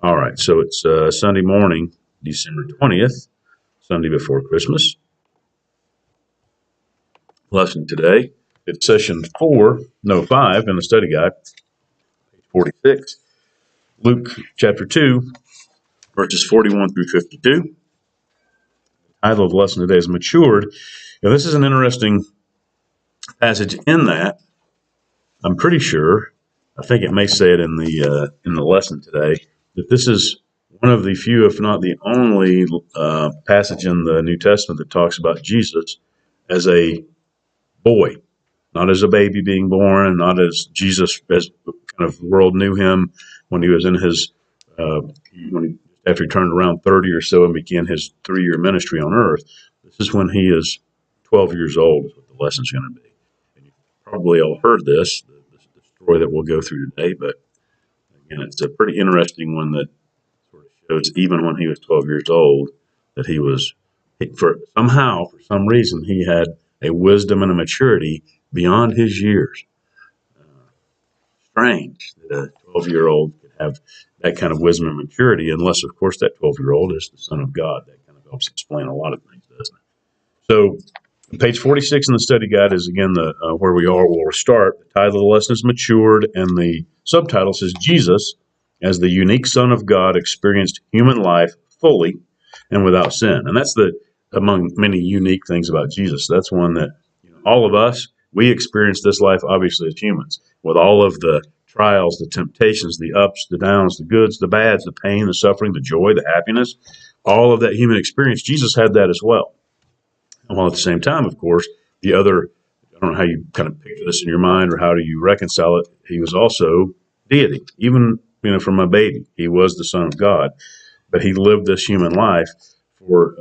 All right, so it's Sunday morning, December 20th, Sunday before Christmas. Lesson today, it's session 5 in the study guide, page 46, Luke chapter 2, verses 41 through 52. The title of the lesson today is Matured. Now, this is an interesting passage in that I'm pretty sure, I think it may say it in the lesson today, that this is one of the few, if not the only, passage in the New Testament that talks about Jesus as a boy, not as a baby being born, not as Jesus as kind of the world knew him when he was in his after he turned around 30 or so and began his 3-year ministry on earth. This is when he is 12 years old, is what the lesson's going to be. And you've probably all heard this, the story that we'll go through today, but again, it's a pretty interesting one that sort of shows even when he was 12 years old that he was, for some reason, he had a wisdom and a maturity beyond his years. Strange that a 12-year-old could have that kind of wisdom and maturity, unless, of course, that 12-year-old is the Son of God. That kind of helps explain a lot of things, doesn't it? So, page 46 in the study guide is, again, the where we are. We'll start. The title of the lesson is Matured, and the subtitle says Jesus, as the unique Son of God, experienced human life fully and without sin. And that's among many unique things about Jesus. That's one that all of us, we experience this life, obviously, as humans, with all of the trials, the temptations, the ups, the downs, the goods, the bads, the pain, the suffering, the joy, the happiness, all of that human experience. Jesus had that as well. And while at the same time, of course, the other, I don't know how you kind of picture this in your mind or how do you reconcile it, he was also deity. Even, from a baby, he was the Son of God, but he lived this human life for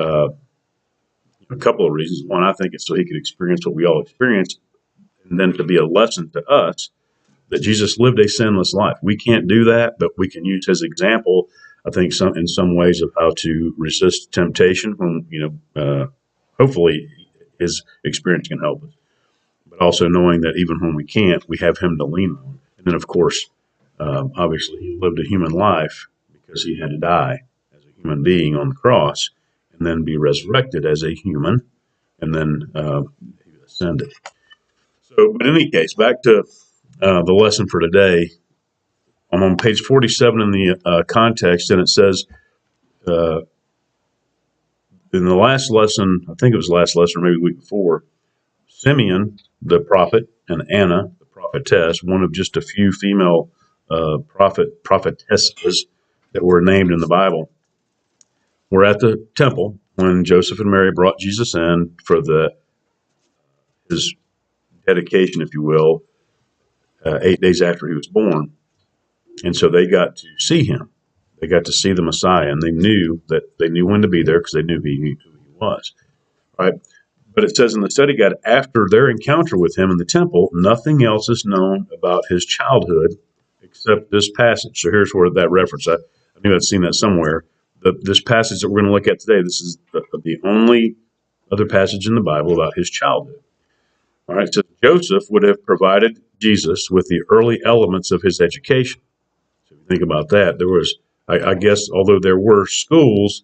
a couple of reasons. One, I think it's so he could experience what we all experience, and then to be a lesson to us that Jesus lived a sinless life. We can't do that, but we can use his example, I think, in some ways of how to resist temptation when, hopefully his experience can help us. But also knowing that even when we can't, we have him to lean on. And then, of course, obviously he lived a human life because he had to die as a human being on the cross and then be resurrected as a human and then he ascended. So, but in any case, back to the lesson for today. I'm on page 47 in the context, and it says in the last lesson, I think it was the last lesson, or maybe the week before, Simeon, the prophet, and Anna, the prophetess, one of just a few female prophetesses that were named in the Bible, were at the temple when Joseph and Mary brought Jesus in for his dedication, if you will, 8 days after he was born. And so they got to see him. They got to see the Messiah, and they knew when to be there because they knew who he was. Right? But it says in the study guide, after their encounter with him in the temple, nothing else is known about his childhood except this passage. So here's where that reference, I knew I'd seen that somewhere. This passage that we're going to look at today, this is the only other passage in the Bible about his childhood. All right, so Joseph would have provided Jesus with the early elements of his education. So if you think about that, there was, I guess, although there were schools,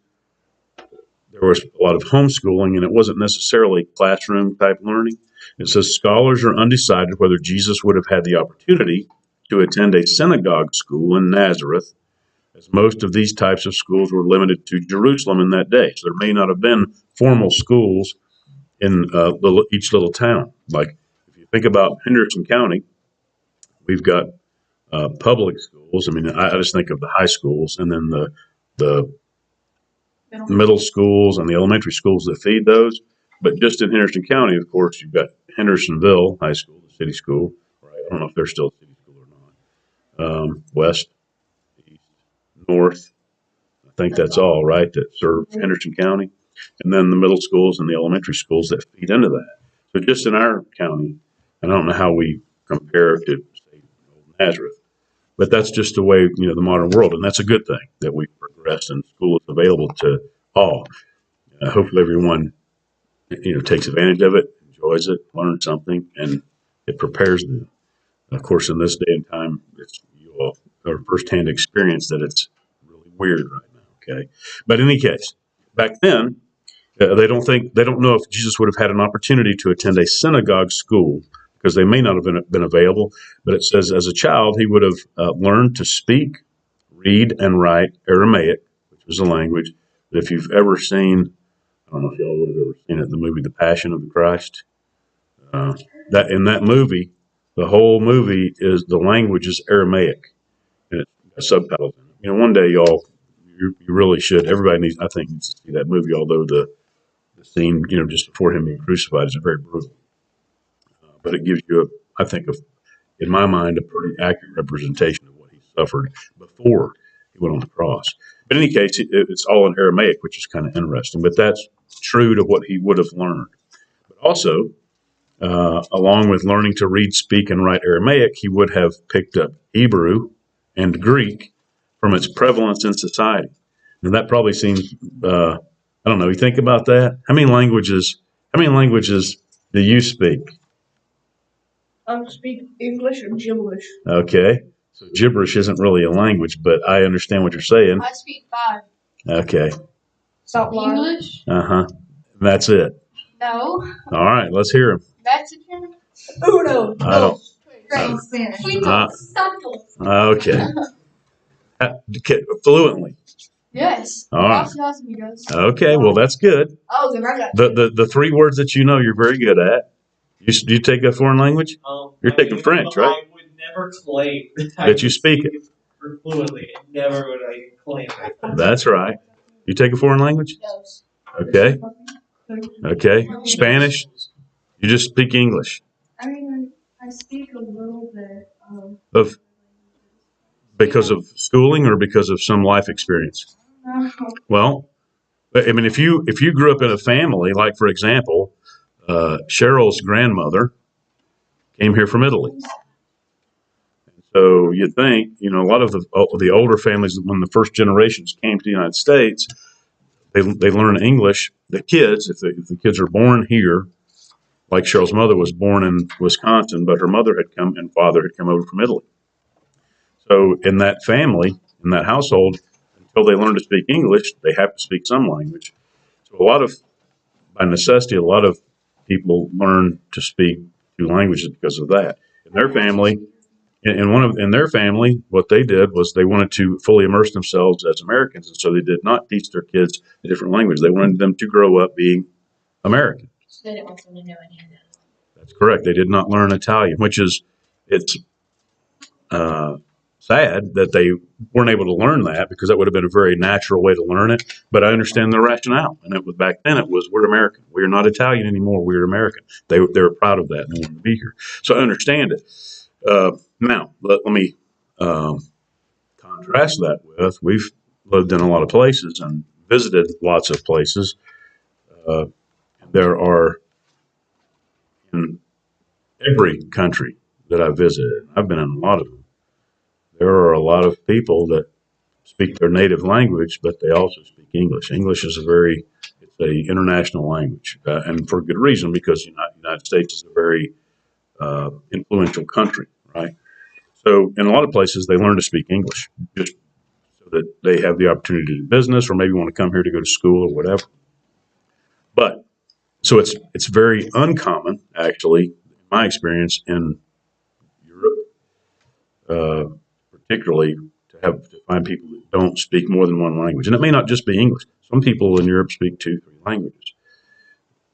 there was a lot of homeschooling, and it wasn't necessarily classroom type learning. It says scholars are undecided whether Jesus would have had the opportunity to attend a synagogue school in Nazareth, as most of these types of schools were limited to Jerusalem in that day. So there may not have been formal schools in each little town. Like if you think about Henderson County, we've got public schools. I mean, I just think of the high schools and then the middle schools and the elementary schools that feed those. But just in Henderson County, of course, you've got Hendersonville High School, the city school. Right? I don't know if they're still a city school or not. West, east, north. I think that's all, right, that serve Henderson County. And then the middle schools and the elementary schools that feed into that. So just in our county, and I don't know how we compare to, say, Nazareth, but that's just the way, the modern world, and that's a good thing that we've progressed and school is available to all. Hopefully everyone, takes advantage of it, enjoys it, learns something, and it prepares them. And of course, in this day and time, you all are firsthand experience that it's really weird right now. Okay, but in any case, back then they don't know if Jesus would have had an opportunity to attend a synagogue school because they may not have been available. But it says as a child he would have learned to speak, read, and write Aramaic, which is a language that if you've ever seen, I don't know if y'all would have ever seen it, the movie The Passion of the Christ. That in that movie, the whole movie is the language is Aramaic, and it's got subtitles in it. You know, one day, y'all, you really should. Everybody needs, I think, needs to see that movie. Although the scene, you know, just before him being crucified is very brutal, but it gives you, I think, in my mind, a pretty accurate representation of what he suffered before he went on the cross. But in any case, it's all in Aramaic, which is kind of interesting. But that's true to what he would have learned. But also, along with learning to read, speak, and write Aramaic, he would have picked up Hebrew and Greek from its prevalence in society. And that probably seems, I don't know, you think about that? How many languages do you speak? I speak English and gibberish. Okay. So gibberish isn't really a language, but I understand what you're saying. I speak 5. Okay. Stop lying. English? Uh-huh. That's it. No. All right, let's hear him. Mexican? Uno. I don't. Great. Spanish. Okay. Fluently. Yes. All right. Gracias, amigos. Okay, well, that's good. Oh, then I got The 3 words that you know you're very good at. Do you take a foreign language? You're taking French, right? I would never claim That you speak it. fluently. Never would I claim it. That's right. You take a foreign language? yes. Okay. Okay. Spanish? You just speak English. I mean, I speak a little bit. Of because of schooling or because of some life experience? Well, I mean, if you grew up in a family, like for example, Cheryl's grandmother came here from Italy. So you'd think, you know, a lot of the older families, when the first generations came to the United States, they learn English. The kids, if the kids are born here, like Cheryl's mother was born in Wisconsin, but her mother had come and father had come over from Italy. So in that family, in that household, until they learn to speak English, they have to speak some language. So by necessity, a lot of people learn to speak 2 languages because of that. In their family, in their family, what they did was they wanted to fully immerse themselves as Americans, and so they did not teach their kids a different language. They wanted them to grow up being American. So they didn't want them to know any of that. That's correct. They did not learn Italian, which is it's sad that they weren't able to learn that because that would have been a very natural way to learn it. But I understand the rationale, and it was back then. It was we're American. We are not Italian anymore. We're American. They were proud of that and they wanted to be here. So I understand it. Now let me contrast that with we've lived in a lot of places and visited lots of places. There are in every country that I've visited. I've been in a lot of them. There are a lot of people that speak their native language, but they also speak English. English is it's a international language, and for good reason, because the United States is a very influential country, right? So in a lot of places, they learn to speak English just so that they have the opportunity to do business, or maybe want to come here to go to school or whatever. But so it's very uncommon, actually, in my experience in Europe, particularly to find people that don't speak more than 1 language, and it may not just be English. Some people in Europe speak 2, 3 languages.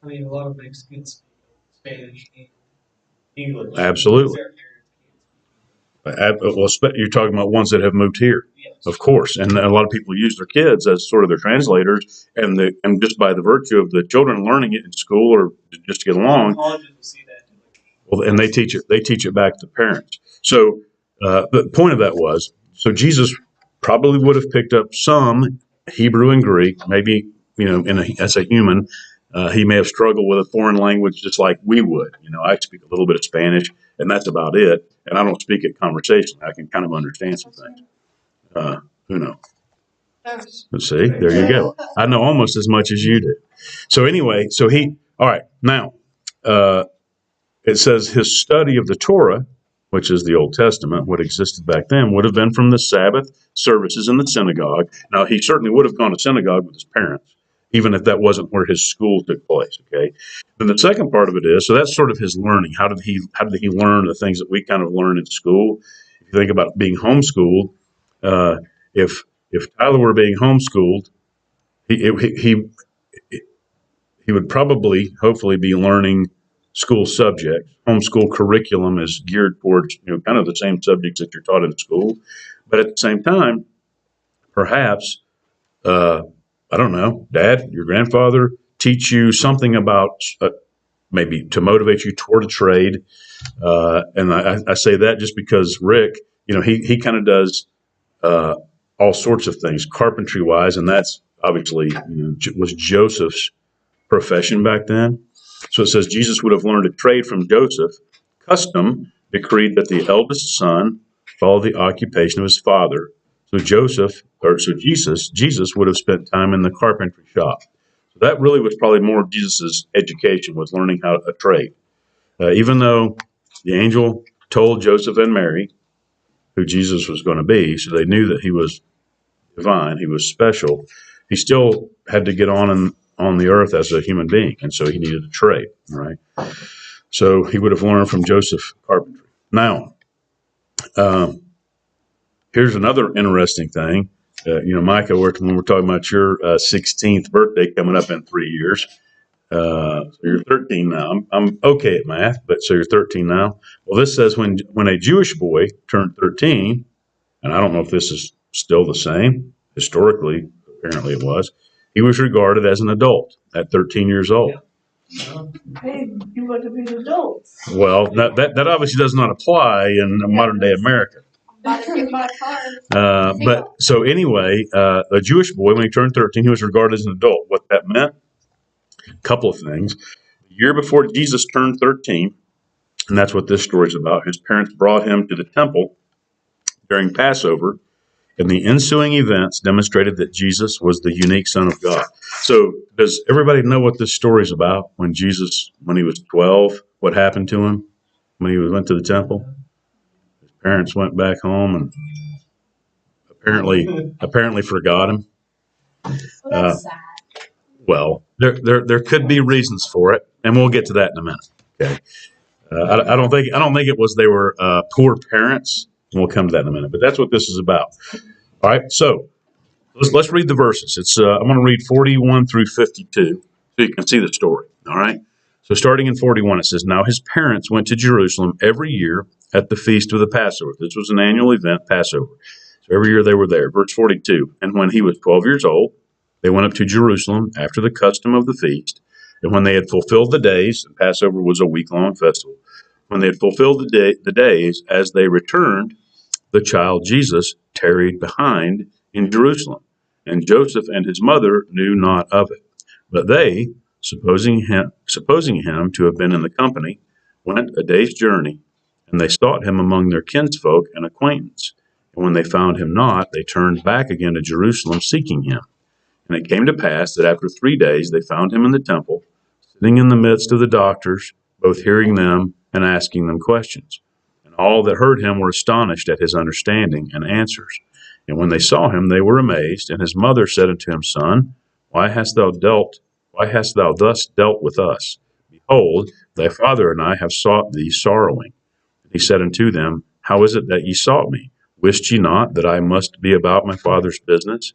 I mean, a lot of Mexicans speak Spanish and English. Absolutely. Well, you're talking about ones that have moved here, Yes. of course, and a lot of people use their kids as sort of their translators, and just by the virtue of the children learning it in school or just to get along. Colleges will see that. Well, and they teach it back to parents. So the point of that was, so Jesus probably would have picked up some Hebrew and Greek, maybe, you know, as a human. He may have struggled with a foreign language just like we would. You know, I speak a little bit of Spanish, and that's about it. And I don't speak it conversationally. I can kind of understand some things. Who knows? Yes. Let's see. There you go. I know almost as much as you do. So anyway, all right. Now, it says his study of the Torah which is the Old Testament, what existed back then, would have been from the Sabbath services in the synagogue. Now, he certainly would have gone to synagogue with his parents, even if that wasn't where his school took place. Okay. Then the second part of it is, so that's sort of his learning. How did he learn the things that we kind of learn in school? If you think about being homeschooled, if Tyler were being homeschooled, he would probably, hopefully, be learning school subjects. Homeschool curriculum is geared towards, kind of the same subjects that you're taught in school. But at the same time, perhaps, I don't know, Dad, your grandfather teach you something about maybe to motivate you toward a trade. And I say that just because Rick, he kind of does all sorts of things carpentry wise, and that's obviously was Joseph's profession back then. So it says Jesus would have learned a trade from Joseph. Custom decreed that the eldest son follow the occupation of his father. So Jesus would have spent time in the carpentry shop. So that really was probably more of Jesus's education, was learning how a trade. Even though the angel told Joseph and Mary who Jesus was going to be, so they knew that he was divine, he was special, he still had to get on the earth as a human being, and so he needed a trade, right? So he would have learned from Joseph carpentry. Now, here's another interesting thing. Micah, when we're talking about your 16th birthday coming up in 3 years, so you're 13 now. I'm okay at math, but so you're 13 now. Well, this says when a Jewish boy turned 13, and I don't know if this is still the same. Historically, apparently it was. He was regarded as an adult at 13 years old. Hey, you want to be an adult. Well, that obviously does not apply in modern day America. About to get my car. But so anyway, a Jewish boy, when he turned 13, he was regarded as an adult. What that meant, a couple of things. The year before Jesus turned 13, and that's what this story is about, his parents brought him to the temple during Passover, and the ensuing events demonstrated that Jesus was the unique Son of God. So does everybody know what this story is about? When he was 12, what happened to him when he went to the temple? His parents went back home and apparently forgot him. Well, that's sad. Well, there could be reasons for it, and we'll get to that in a minute. Okay. I don't think it was they were poor parents. And we'll come to that in a minute. But that's what this is about. All right. So let's read the verses. I'm going to read 41 through 52 so you can see the story. All right. So starting in 41, it says, "Now his parents went to Jerusalem every year at the feast of the Passover." This was an annual event, Passover. So every year they were there. Verse 42, "And when he was 12 years old, they went up to Jerusalem after the custom of the feast. And when they had fulfilled the days," and Passover was a week-long festival, "when they had fulfilled the days, as they returned, the child Jesus tarried behind in Jerusalem. And Joseph and his mother knew not of it. But they, supposing him to have been in the company, went a day's journey, and they sought him among their kinsfolk and acquaintance. And when they found him not, they turned back again to Jerusalem, seeking him. And it came to pass that after 3 days they found him in the temple, sitting in the midst of the doctors, both hearing them and asking them questions. And all that heard him were astonished at his understanding and answers. And when they saw him, they were amazed. And his mother said unto him, Son, why hast thou thus dealt with us? Behold, thy father and I have sought thee sorrowing. And he said unto them, How is it that ye sought me? Wist ye not that I must be about my father's business?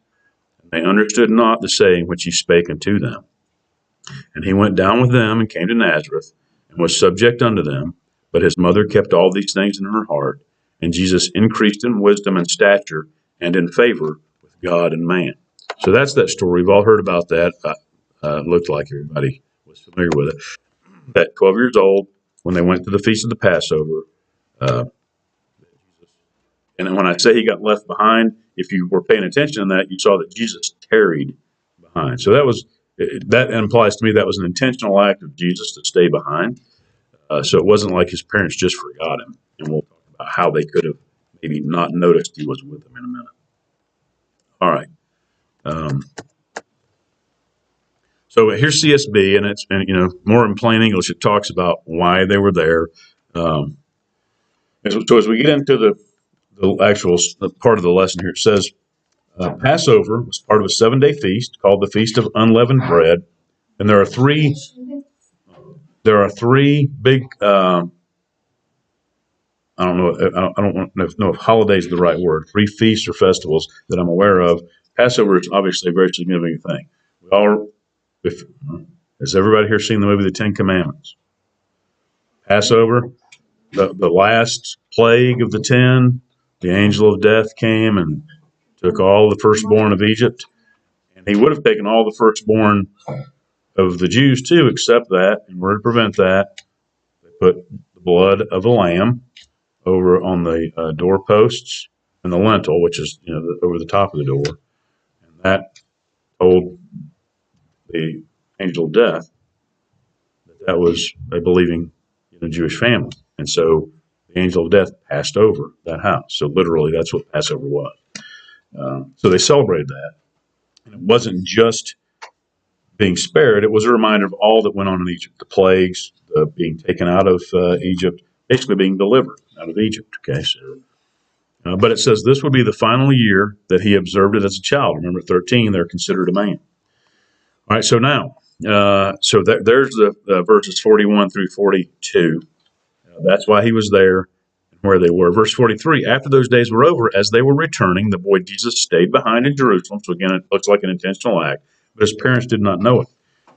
And they understood not the saying which he spake unto them. And he went down with them and came to Nazareth, and was subject unto them. But his mother kept all these things in her heart. And Jesus increased in wisdom and stature, and in favor with God and man." So that's that story. We've all heard about that. Looked like everybody was familiar with it. At 12 years old, when they went to the feast of the Passover, and when I say he got left behind, if you were paying attention to that, you saw that Jesus tarried behind. So that implies to me that was an intentional act of Jesus to stay behind. So it wasn't like his parents just forgot him. And we'll talk about how they could have maybe not noticed he was with them in a minute. All right. So here's CSB, and more in plain English, it talks about why they were there. And So as we get into the actual part of the lesson here, it says Passover was part of a 7-day feast called the Feast of Unleavened Bread, and there are three big. I don't know if holidays is the right word. 3 feasts or festivals that I'm aware of. Passover is obviously a very significant thing. Has everybody here seen the movie The Ten Commandments? Passover, the last plague of the 10, the angel of death came and took all the firstborn of Egypt. And he would have taken all the firstborn of the Jews too, except that, in order to prevent that, they put the blood of a lamb over on the doorposts and the lintel, which is over the top of the door. And that told the angel of death that was a believing Jewish family. And so the angel of death passed over that house. So literally, that's what Passover was. So they celebrated that. And it wasn't just being spared, it was a reminder of all that went on in Egypt, the plagues, the being taken out of Egypt, basically being delivered out of Egypt. Okay, so, but it says this would be the final year that he observed it as a child. Remember, at 13, they're considered a man. All right, so now, there's the verses 41 through 42. That's why he was there and where they were. Verse 43, after those days were over, as they were returning, the boy Jesus stayed behind in Jerusalem. So again, it looks like an intentional act, but his parents did not know it.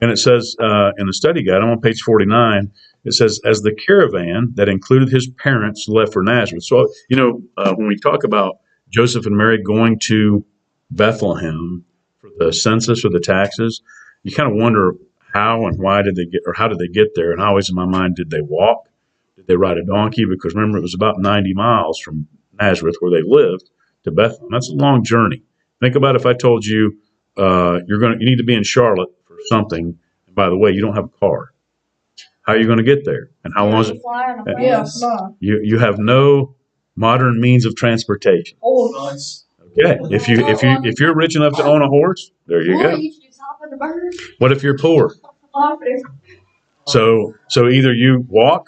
And it says in the study guide, I'm on page 49, it says, as the caravan that included his parents left for Nazareth. So, when we talk about Joseph and Mary going to Bethlehem for the census or the taxes, you kind of wonder how and why did they get, or how did they get there? And always in my mind, did they walk? Did they ride a donkey? Because remember, it was about 90 miles from Nazareth, where they lived, to Bethlehem. That's a long journey. Think about if I told you you need to be in Charlotte for something, and by the way, you don't have a car. How are you going to get there? And how long is it? Yeah, no. You have no modern means of transportation. Oh, Okay, if you're rich enough to own a horse, there you go. What if you're poor? So either you walk,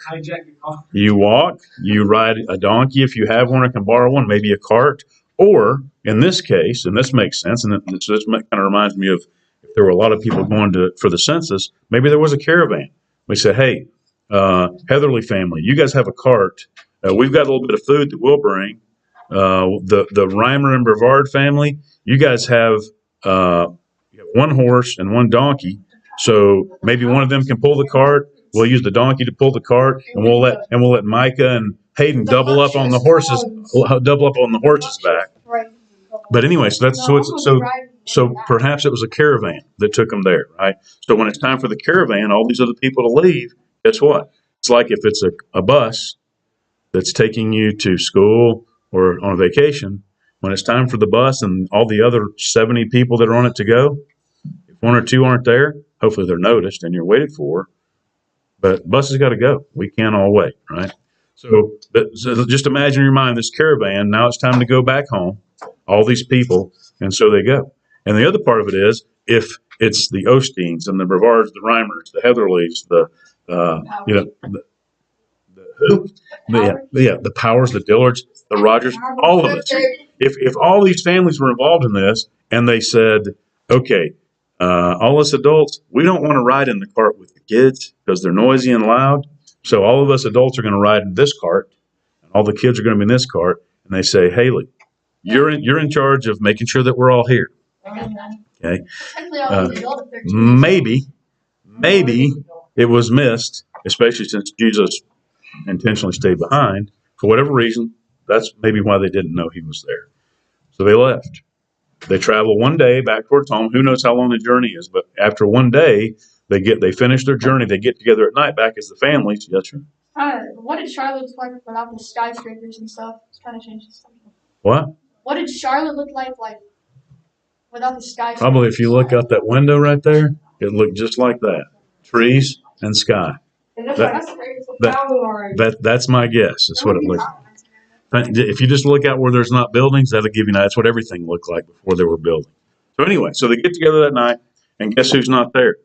you ride a donkey if you have one or can borrow one, maybe a cart, or in this case, and this makes sense, and this kind of reminds me of if there were a lot of people going for the census, maybe there was a caravan. We said, hey, Heatherly family, you guys have a cart. We've got a little bit of food that we'll bring. The Reimer and Brevard family, you guys have one horse and one donkey. So maybe one of them can pull the cart. We'll use the donkey to pull the cart, and we'll let Micah and Hayden double up on the horses back. But anyway, so perhaps it was a caravan that took them there, right? So when it's time for the caravan, all these other people to leave, guess what? It's like if it's a bus that's taking you to school or on a vacation, when it's time for the bus and all the other 70 people that are on it to go, if one or two aren't there, hopefully they're noticed and you're waited for, but bus has got to go. We can't all wait, right? So just imagine in your mind this caravan, now it's time to go back home, all these people, and so they go. And the other part of it is, if it's the Osteens and the Brevards, the Reimers, the Heatherleys, the Powers, the Dillards, the Rogers, all of it. If all these families were involved in this, and they said, okay, all us adults, we don't want to ride in the cart with the kids because they're noisy and loud. So all of us adults are going to ride in this cart, and all the kids are going to be in this cart. And they say, Haley, you're in charge of making sure that we're all here. Okay. Maybe it was missed, especially since Jesus intentionally stayed behind for whatever reason. That's maybe why they didn't know he was there. So they left. They travel one day back towards home. Who knows how long the journey is? But after one day, they finish their journey. They get together at night back as the families. Yes, sir. What did Charlotte look like without the skyscrapers and stuff? It's kind of changed stuff. What did Charlotte look like without the skyscrapers? Probably if you look out that window right there, it looked just like that. Trees and sky. That's my guess. That's what it looks like. If you just look out where there's not buildings, that'll give you that's what everything looked like before there were buildings. So anyway, so they get together that night, and guess who's not there?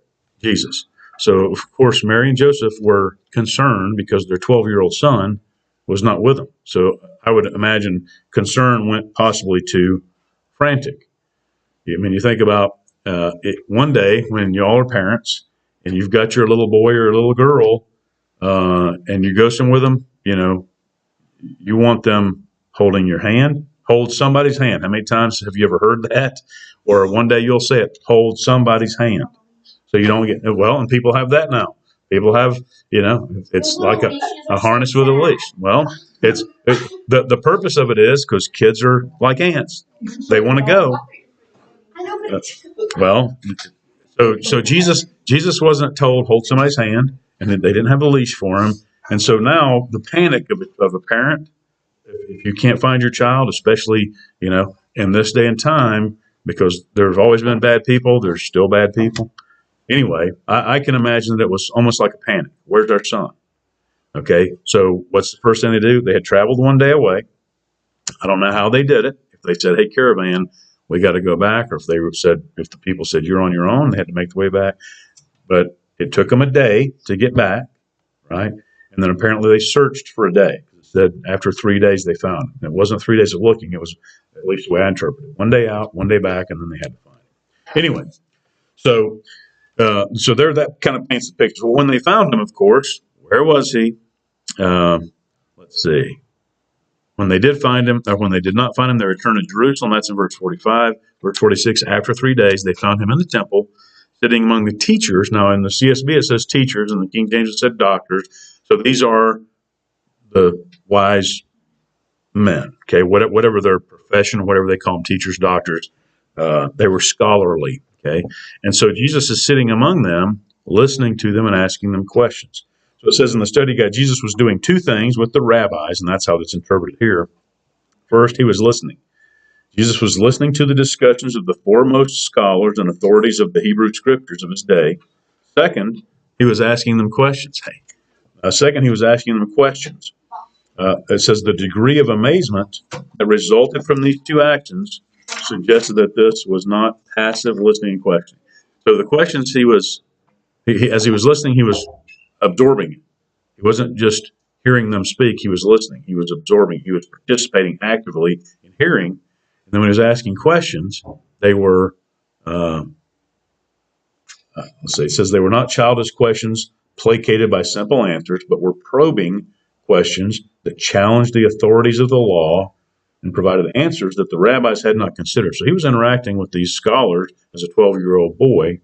Jesus. So, of course, Mary and Joseph were concerned because their 12-year-old son was not with them. So I would imagine concern went possibly to frantic. I mean, you think about one day when y'all are parents and you've got your little boy or little girl, and you go somewhere with them, you want them holding your hand, hold somebody's hand. How many times have you ever heard that? Or one day you'll say it, hold somebody's hand. So you don't get, well, and people have that now. People have, it's like a harness with a leash. Well, the purpose of it is because kids are like ants. They want to go. Well, so Jesus wasn't told hold somebody's hand, and they didn't have a leash for him. And so now the panic of a parent, if you can't find your child, especially in this day and time, because there's always been bad people, there's still bad people. Anyway, I can imagine that it was almost like a panic. Where's our son? Okay, so what's the first thing they do? They had traveled one day away. I don't know how they did it. If they said, "Hey, caravan, we got to go back," or if the people said, "You're on your own," they had to make the way back. But it took them a day to get back, right? And then apparently they searched for a day. It said after 3 days they found him. It wasn't 3 days of looking. It was, at least the way I interpreted it, 1 day out, 1 day back, and then they had to find him. Anyway, so there that kind of paints the picture. Well, when they found him, of course, where was he? Let's see. When they did find him, or when they did not find him, they returned to Jerusalem. That's in verse 45. Verse 46, after 3 days, they found him in the temple, sitting among the teachers. Now, in the CSB, it says teachers, and the King James, it said doctors. So these are the wise men, okay? Whatever their profession, whatever they call them, teachers, doctors, they were scholarly, okay? And so Jesus is sitting among them, listening to them and asking them questions. So it says in the study guide, Jesus was doing two things with the rabbis, and that's how it's interpreted here. First, he was listening. Jesus was listening to the discussions of the foremost scholars and authorities of the Hebrew scriptures of his day. Second, he was asking them questions. He was asking them questions. It says the degree of amazement that resulted from these two actions suggested that this was not passive listening and questioning. So the questions as he was listening, he was absorbing it. He wasn't just hearing them speak, he was listening. He was absorbing. He was participating actively in hearing. And then when he was asking questions, they were, it says they were not childish questions placated by simple answers, but were probing questions that challenged the authorities of the law and provided answers that the rabbis had not considered. So he was interacting with these scholars as a 12-year-old boy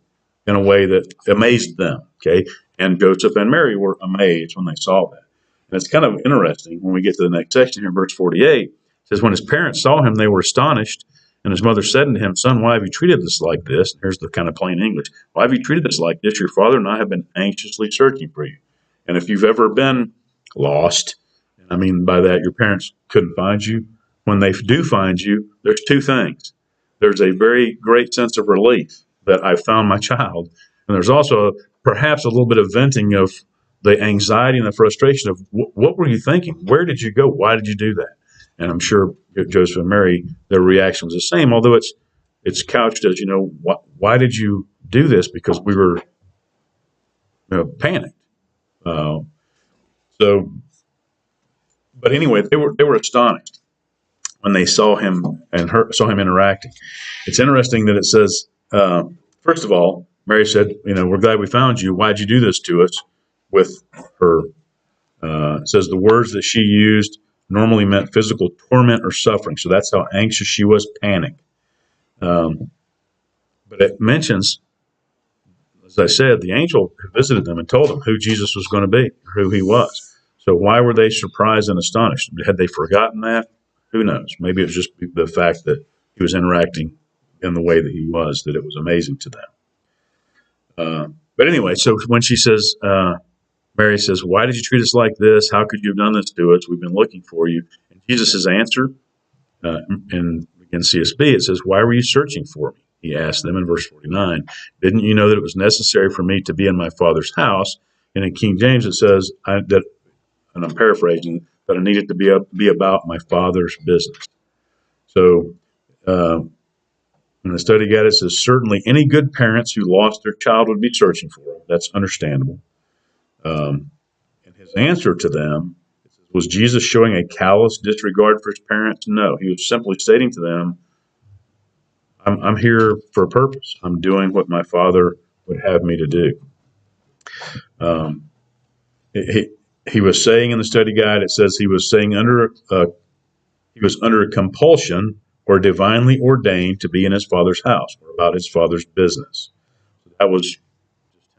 in a way that amazed them, okay? And Joseph and Mary were amazed when they saw that. And it's kind of interesting when we get to the next section here, verse 48. It says, when his parents saw him, they were astonished. And his mother said to him, "Son, why have you treated us like this?" And here's the kind of plain English. "Why have you treated us like this? Your father and I have been anxiously searching for you." And if you've ever been lost, I mean by that your parents couldn't find you, when they do find you, there's two things. There's a very great sense of relief that I found my child. And there's also perhaps a little bit of venting of the anxiety and the frustration of what were you thinking? Where did you go? Why did you do that? And I'm sure Joseph and Mary, their reaction was the same, although it's couched as, why did you do this? Because we were panicked. But anyway, they were astonished when they saw him and saw him interacting. It's interesting that it says, first of all, Mary said, "We're glad we found you. Why'd you do this to us?" With her, it says the words that she used normally meant physical torment or suffering. So that's how anxious she was, panic. But it mentions, as I said, the angel visited them and told them who Jesus was going to be, or who he was. So why were they surprised and astonished? Had they forgotten that? Who knows? Maybe it was just the fact that he was interacting in the way that he was, that it was amazing to them. But anyway, so when she says, Mary says, "Why did you treat us like this? How could you have done this to us? We've been looking for you." And Jesus' answer, in CSB, it says, "Why were you searching for me?" He asked them in verse 49. "Didn't you know that it was necessary for me to be in my Father's house?" And in King James, it says, and I'm paraphrasing, that I needed to be about my Father's business. So in the study guide, it says, certainly any good parents who lost their child would be searching for him. That's understandable. And his answer to them, it says, Was Jesus showing a callous disregard for his parents? No. He was simply stating to them, I'm here for a purpose. I'm doing what my Father would have me to do. Um, he was saying in the study guide, it says he was saying he was under compulsion or divinely ordained to be in his Father's house or about his Father's business. That was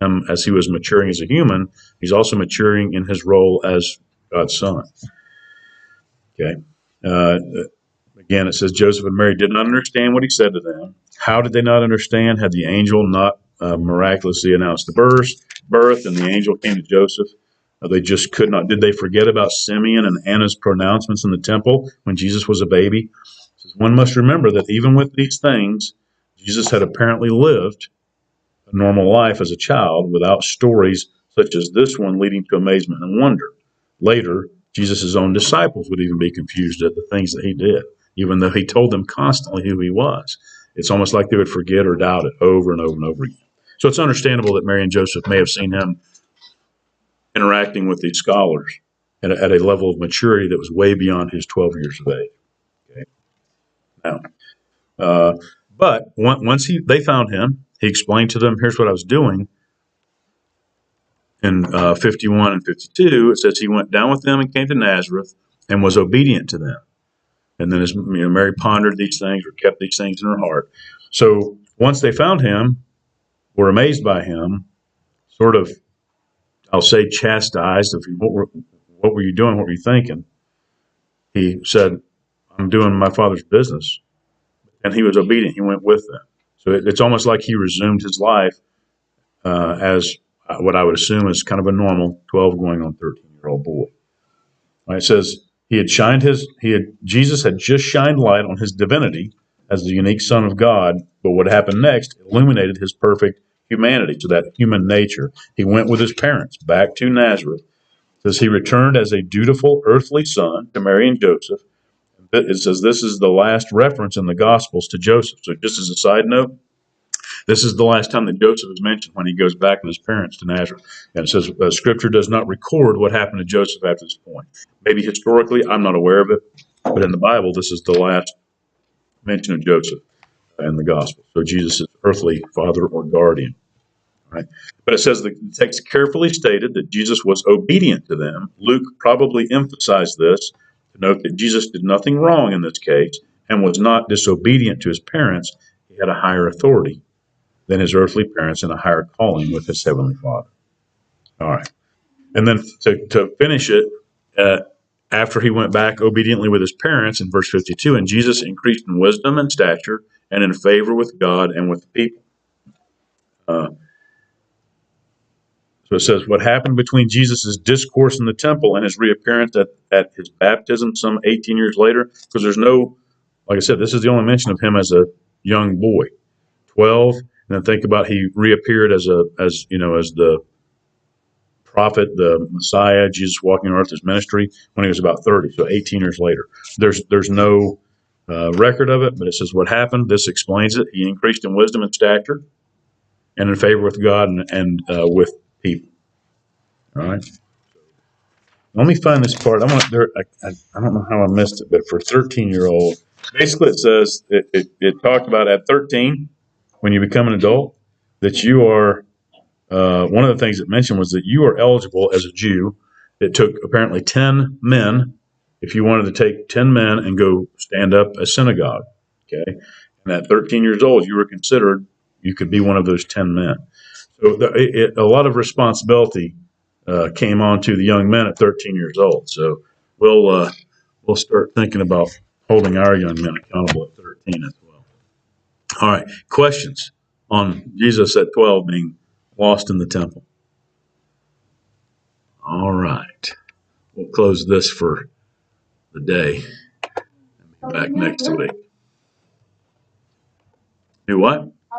him as he was maturing as a human. He's also maturing in his role as God's Son. Okay. Again, it says Joseph and Mary did not understand what he said to them. How did they not understand? Had the angel not miraculously announced the birth and the angel came to Joseph? They just could not. Did they forget about Simeon and Anna's pronouncements in the temple when Jesus was a baby? It says, one must remember that even with these things, Jesus had apparently lived a normal life as a child without stories such as this one leading to amazement and wonder. Later, Jesus' own disciples would even be confused at the things that he did, even though he told them constantly who he was. It's almost like they would forget or doubt it over and over and over again. So it's understandable that Mary and Joseph may have seen him interacting with these scholars at a level of maturity that was way beyond his 12 years of age. Okay. Now, but once they found him, he explained to them, here's what I was doing. In 51 and 52, it says he went down with them and came to Nazareth and was obedient to them. And then as Mary pondered these things or kept these things in her heart. So once they found him, were amazed by him, sort of, I'll say chastised, what were you doing? What were you thinking? He said, I'm doing my Father's business. And he was obedient. He went with them. So it's almost like he resumed his life as what I would assume is kind of a normal 12 going on 13-year-old boy. Right, it says Jesus had just shined light on his divinity as the unique Son of God, but what happened next illuminated his perfect humanity, to that human nature. He went with his parents back to Nazareth. It says he returned as a dutiful earthly son to Mary and Joseph. It says this is the last reference in the Gospels to Joseph. So just as a side note, this is the last time that Joseph is mentioned when he goes back with his parents to Nazareth. And it says Scripture does not record what happened to Joseph after this point. Maybe historically, I'm not aware of it, but in the Bible, this is the last mention of Joseph in the Gospel. So Jesus' earthly father or guardian. Right? But it says the text carefully stated that Jesus was obedient to them. Luke probably emphasized this to note that Jesus did nothing wrong in this case and was not disobedient to his parents. He had a higher authority than his earthly parents and a higher calling with his heavenly Father. All right. And then to finish it, after he went back obediently with his parents in verse 52, and Jesus increased in wisdom and stature and in favor with God and with the people. So it says, what happened between Jesus' discourse in the temple and his reappearance at his baptism some 18 years later? Because there's no, like I said, this is the only mention of him as a young boy, 12. And then think about he reappeared as the prophet, the Messiah, Jesus walking on earth, his ministry, when he was about 30, so 18 years later. There's no record of it, but it says what happened. This explains it. He increased in wisdom and stature and in favor with God and with people. All right. Let me find this part. I don't know how I missed it, but for 13-year-old, basically it says it talked about at 13, when you become an adult, that you are, one of the things it mentioned was that you are eligible as a Jew. It took apparently 10 men, if you wanted to take 10 men and go stand up a synagogue. Okay. And at 13 years old, you were considered, you could be one of those 10 men. So a lot of responsibility came on to the young men at 13 years old. So we'll start thinking about holding our young men accountable at 13 as well. All right, questions on Jesus at 12 being lost in the temple. All right, we'll close this for the day and be back next week. Do what?